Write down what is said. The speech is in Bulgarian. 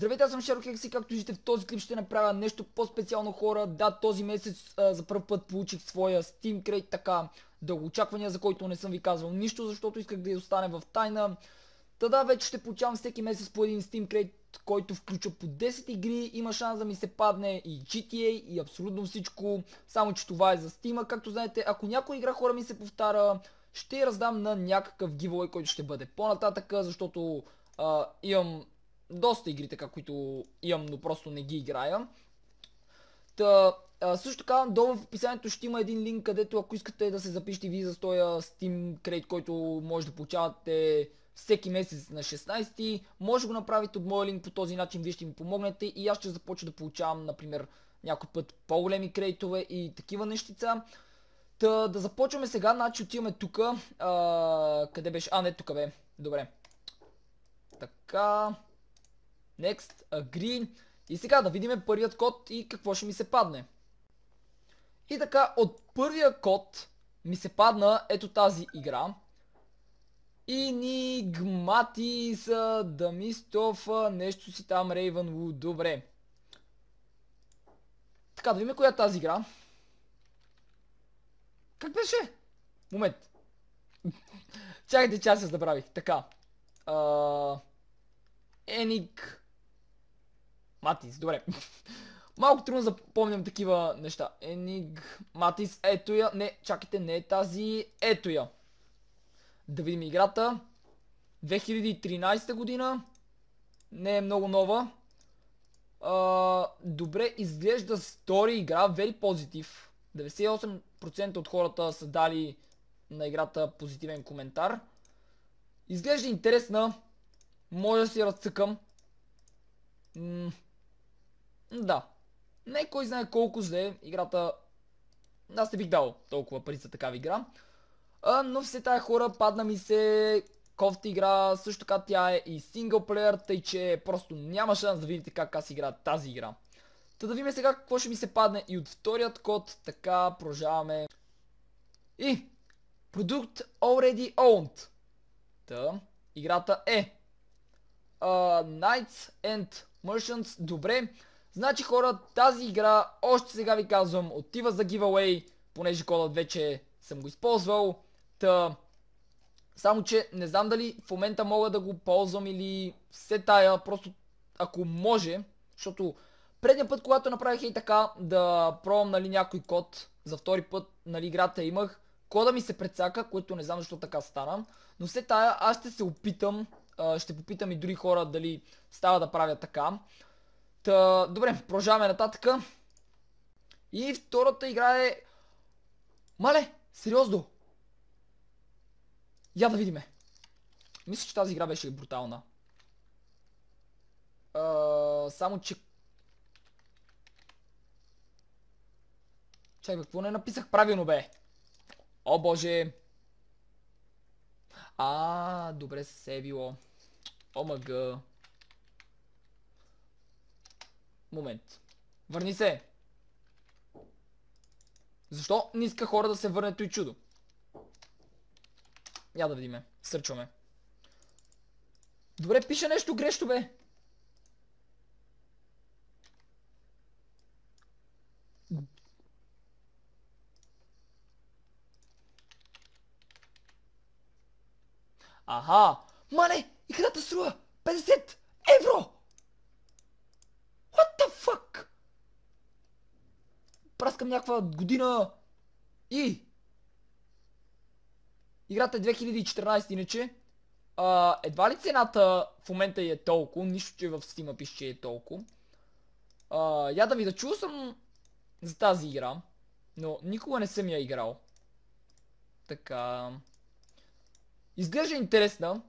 Здравейте, аз съм Шерок и както виждате в този клип ще направя нещо по-специално, хора. Да, този месец за първ път получих своя Steam Crate, така дългоочаквания, за който не съм ви казвал нищо, защото исках да я остане в тайна. Да, вече ще получавам всеки месец по един Steam Crate, който включва по 10 игри. Има шанс да ми се падне и GTA и абсолютно всичко, само че това е за Steam. Както знаете, ако някоя игра, хора, ми се повтаря, ще я раздам на някакъв giveaway, който ще бъде по-нататъка, защото имам доста игри така, които имам, но просто не ги играя. Също така, долу в описанието ще има един линк, където ако искате да се запишете ви за този Steam Crate, който може да получавате всеки месец на 16, може да го направите от моя линк. По този начин вие ще ми помогнете и аз ще започна да получавам, например, някой път по-големи крейтове и такива нещица. Да започваме сега, значи отиваме тук. Къде беше? Не, тук бе. Добре. Така. Next, agree. И сега да видим първият код и какво ще ми се падне. И така, от първия код ми се падна ето тази игра. Enigmatis, Дамистов, нещо си там, Ravenwood. Добре. Така, да видим коя е тази игра. Как беше? Момент. Чакайте, че аз се забравих. Така. Enigmatis, добре. Малко трудно запомням такива неща. Enigmatis, ето я. Не, чакайте, не е тази. Ето я. Да видим играта. 2013 година. Не е много нова. Добре, изглежда стори игра. Very positive. 98% от хората са дали на играта позитивен коментар. Изглежда интересна. Може да си разцъкам. Да. Не кой знае колко зле играта. Аз не бих дал толкова пари за такава игра. Но все тая, хора, падна ми се кофта игра. Също така тя е и синглплеер, тъй че просто няма шанс да видите как аз играя тази игра. Да видим сега какво ще ми се падне и от вторият код. Така, продължаваме. И продукт already owned. Играта е Knights and Merchants. Добре. Значи, хора, тази игра, още сега ви казвам, отива за giveaway, понеже кодът вече съм го използвал. Само че не знам дали в момента мога да го ползвам или все тая, просто ако може, защото предния път, когато направих и така да пробвам, нали, някой код, за втори път, нали, играта имах, кода ми се прецака, което не знам защо така стана, но все тая аз ще се опитам, ще попитам и други хора дали става да правя така. Добре, продължаваме нататък. И втората игра е... Мале, сериозно! Я да видиме. Мисля, че тази игра беше брутална. Само че... Чакай, какво не написах правилно, бе? О, боже! Добре се е било. ОМГ. Момент. Върни се! Защо не иска хора да се върне той чудо? Я да видиме. Сърчваме. Добре, пише нещо грешно, бе. Аха! Мале! Играта струва 50 евро! What the fuck? Праскам някаква година и... Играта е 2014, иначе. Едва ли цената в момента е толкова, нищо че в Steam пише, че е толкова. Я да ви да чул съм за тази игра, но никога не съм я играл. Така... Изглежда интересна.